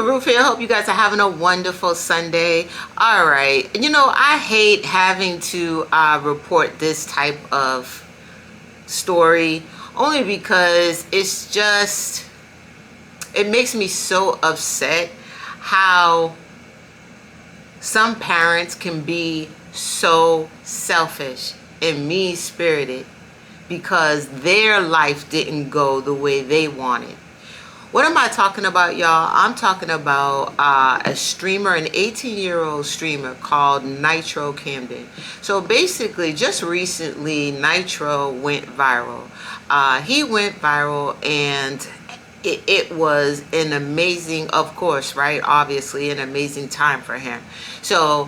Ruth here. I hope you guys are having a wonderful Sunday. All right. You know, I hate having to report this type of story only because it's just, it makes me so upset how some parents can be so selfish and mean-spirited because their life didn't go the way they wanted. What am I talking about, y'all? I'm talking about a streamer, an 18-year-old streamer called Nitro Camden. So basically, just recently, Nitro went viral. He went viral, and it was an amazing, of course, right? Obviously, an amazing time for him. So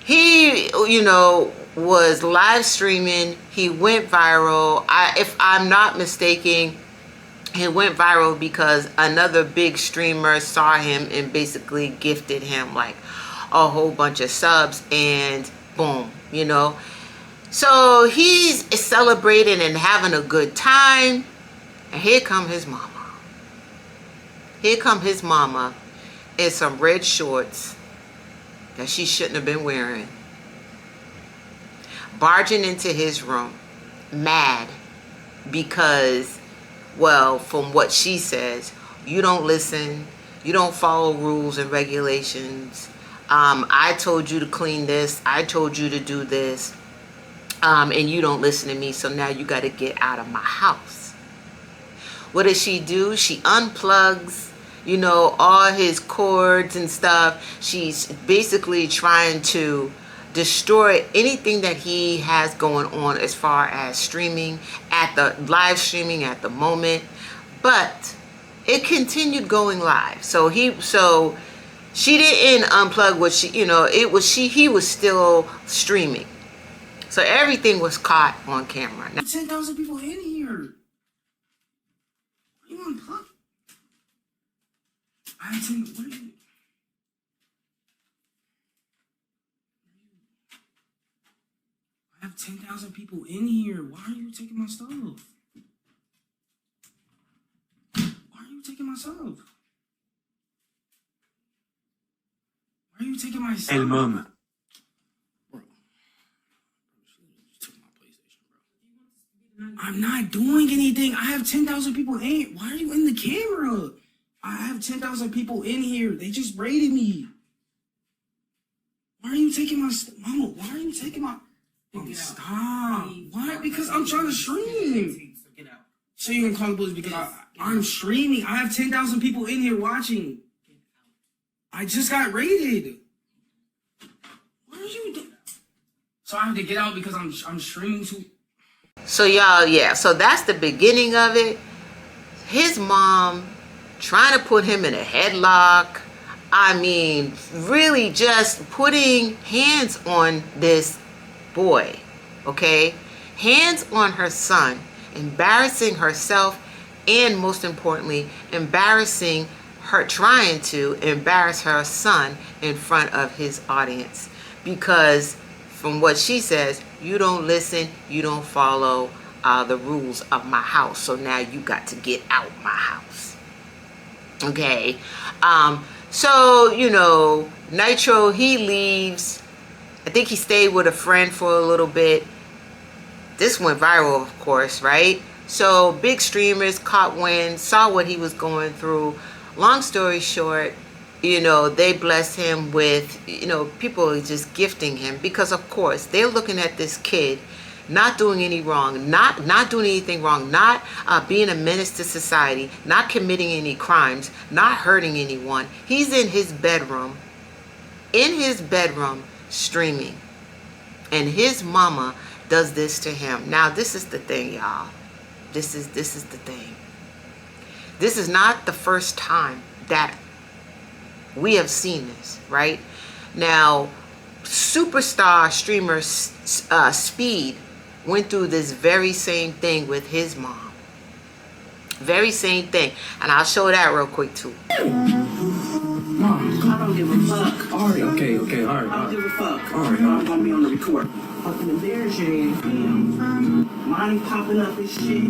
he, you know, was live streaming. He went viral. If I'm not mistaken, it went viral because another big streamer saw him and basically gifted him like a whole bunch of subs, and boom, you know. So he's celebrating and having a good time, and here come his mama. Here come his mama in some red shorts that she shouldn't have been wearing, barging into his room, mad because, well, from what she says, you don't listen, you don't follow rules and regulations. I told you to clean this, I told you to do this, and you don't listen to me, so now you got to get out of my house. What does she do? She unplugs, you know, all his cords and stuff. She's basically trying to destroy anything that he has going on as far as streaming, at the live streaming at the moment. But it continued going live. So she didn't unplug what she, you know, he was still streaming. So everything was caught on camera. Now, 10,000 people in here. You unplug? I have 10,000 people in here. Why are you taking my stuff? Why are you taking my stuff? Why are you taking my stuff? El MoM. Bro. You took my PlayStation, bro. I'm not doing anything. I have 10,000 people in here. Why are you in the camera? I have 10,000 people in here. They just raided me. Why are you taking my stuff? Mama, why are you taking my... Oh, stop. Why? Because I'm trying to stream. So you can call the police because I'm streaming. I have 10,000 people in here watching. I just got raided. What are you doing? So I have to get out because I'm streaming too. So y'all, yeah. So that's the beginning of it. His mom trying to put him in a headlock. I mean, really just putting hands on this boy, okay? Hands on her son, embarrassing herself, and most importantly, embarrassing her, trying to embarrass her son in front of his audience. Because from what she says, you don't listen, you don't follow the rules of my house, so now you got to get out my house. Okay, so, you know, Nitro, he leaves. I think he stayed with a friend for a little bit. This went viral, of course, right? So big streamers caught wind, saw what he was going through. Long story short, you know, they blessed him with, you know, people just gifting him because, of course, they're looking at this kid not doing any wrong, not doing anything wrong, not being a menace to society, not committing any crimes, not hurting anyone. He's in his bedroom streaming, and his mama does this to him. Now this is the thing, y'all. This is the thing. This is not the first time that we have seen this, right? Now, superstar streamer Speed went through this very same thing with his mom. Very same thing. And I'll show that real quick too. Mom, I don't give a fuck. All right, okay, all right. I don't give a fuck. All right, I'm gonna be on the record. Fucking embarrass your ass, man. Money popping up and shit.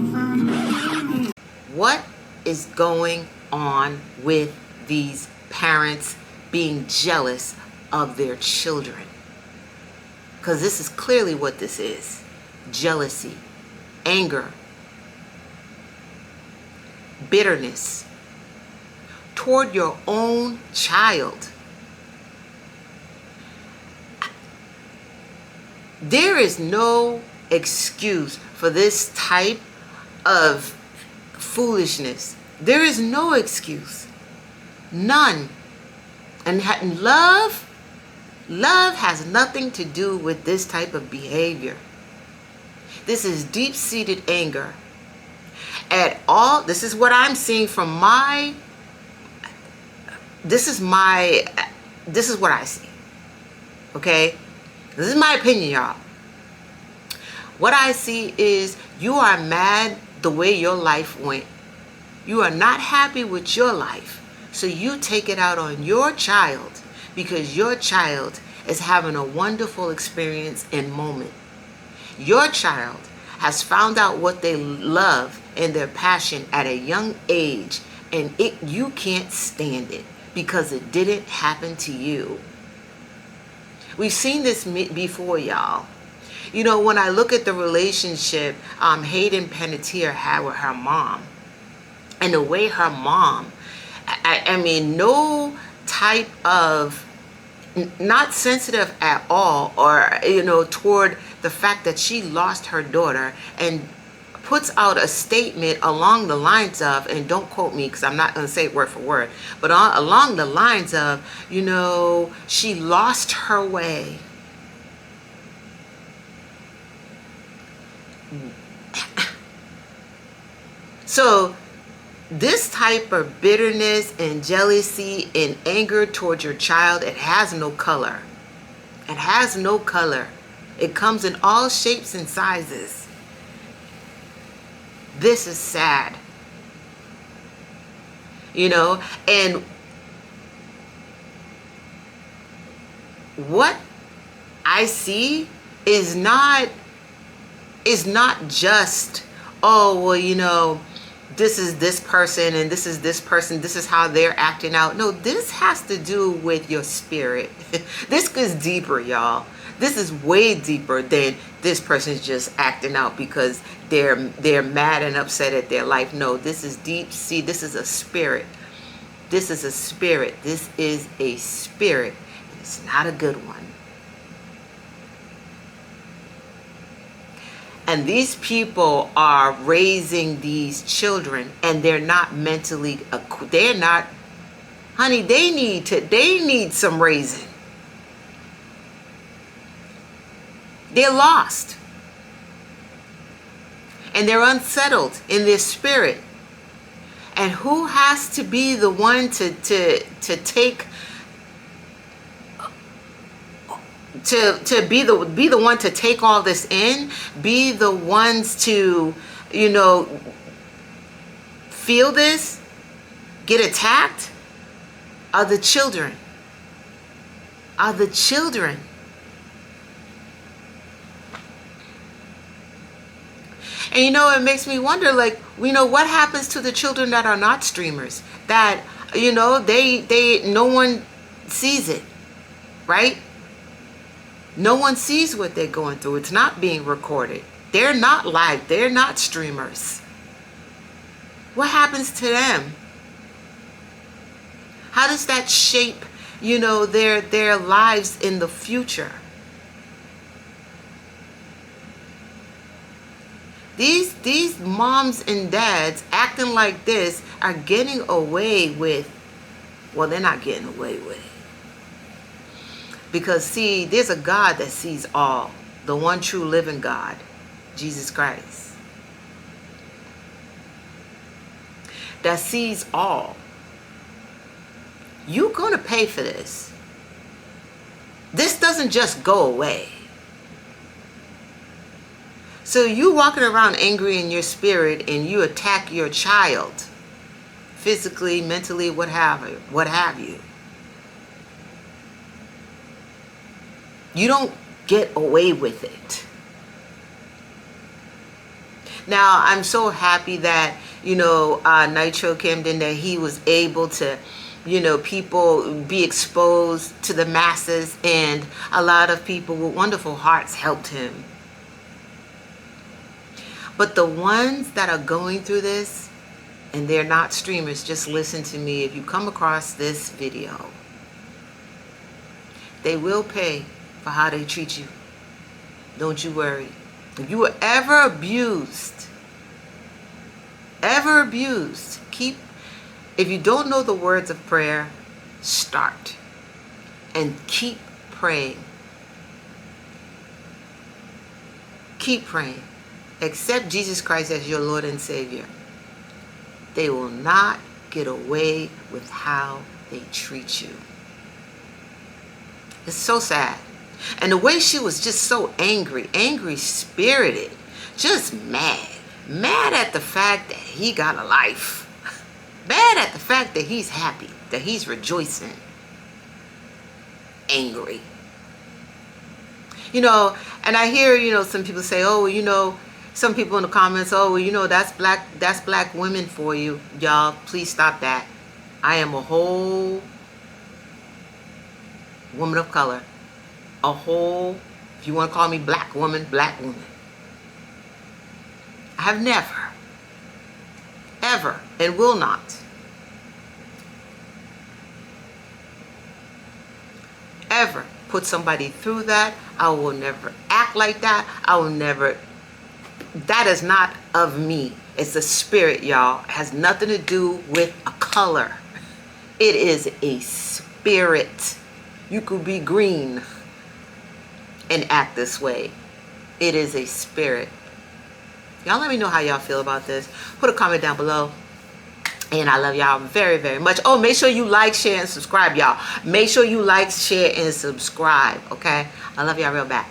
What is going on with these parents being jealous of their children. Because this is clearly what this is. Jealousy, anger, bitterness toward your own child. There is no excuse for this type of foolishness. There is no excuse. None. And love has nothing to do with this type of behavior. This is deep-seated anger. This is what I'm seeing from this is what I see. Okay? This is my opinion, y'all. What I see is you are mad the way your life went. You are not happy with your life. So you take it out on your child because your child is having a wonderful experience and moment. Your child has found out what they love and their passion at a young age, and you can't stand it because it didn't happen to you. We've seen this before, y'all. You know, when I look at the relationship Hayden Panettiere had with her mom, and the way her mom, I mean, no type of, not sensitive at all, or, you know, toward the fact that she lost her daughter, and puts out a statement along the lines of, and don't quote me because I'm not going to say it word for word, but along the lines of, you know, she lost her way. So this type of bitterness and jealousy and anger towards your child, it has no color. It has no color. It comes in all shapes and sizes. This is sad. You know, and what I see is not just, oh, well, you know, this is this person and this is this person, this is how they're acting out. No, this has to do with your spirit. This goes deeper, y'all. This is way deeper than this person's just acting out because they're mad and upset at their life. No, this is deep. See, this is a spirit. This is a spirit. This is a spirit. It's not a good one. And these people are raising these children, and they're not mentally, they're not, honey, they need some raising. They're lost. And they're unsettled in their spirit. And who has to be the one to take, to be the one to take all this in, be the ones to, you know, feel this, get attacked, are the children. Are the children. And you know, it makes me wonder, like, you know, what happens to the children that are not streamers? That, you know, no one sees it, right? No one sees what they're going through. It's not being recorded. They're not live. They're not streamers. What happens to them? How does that shape, you know, their lives in the future? These moms and dads acting like this are getting away with, well, they're not getting away with it. Because, see, there's a God that sees all. The one true living God, Jesus Christ. That sees all. You're going to pay for this. This doesn't just go away. So you walking around angry in your spirit and you attack your child, physically, mentally, what have you. You don't get away with it. Now, I'm so happy that, you know, Nitro Camden, that he was able to, people be exposed to the masses, and a lot of people with wonderful hearts helped him. But the ones that are going through this, and they're not streamers, just listen to me. If you come across this video, they will pay for how they treat you. Don't you worry. If you were ever abused, if you don't know the words of prayer, start and keep praying. Keep praying. Accept Jesus Christ as your Lord and Savior. They will not get away with how they treat you. It's so sad. And the way she was just so angry spirited, just mad at the fact that he got a life, mad at the fact that he's happy, that he's rejoicing, angry. And I hear, some people say, some people in the comments, that's black women for you. Y'all, please stop that. I am a whole woman of color. A whole, if you want to call me black woman. I have never, ever, and will not ever put somebody through that. I will never act like that. That is not of me. It's a spirit, y'all. It has nothing to do with a color. It is a spirit. You could be green and act this way. It is a spirit. Y'all let me know how y'all feel about this. Put a comment down below. And I love y'all very, very much. Oh, make sure you like, share, and subscribe, y'all. Make sure you like, share, and subscribe, okay? I love y'all real bad.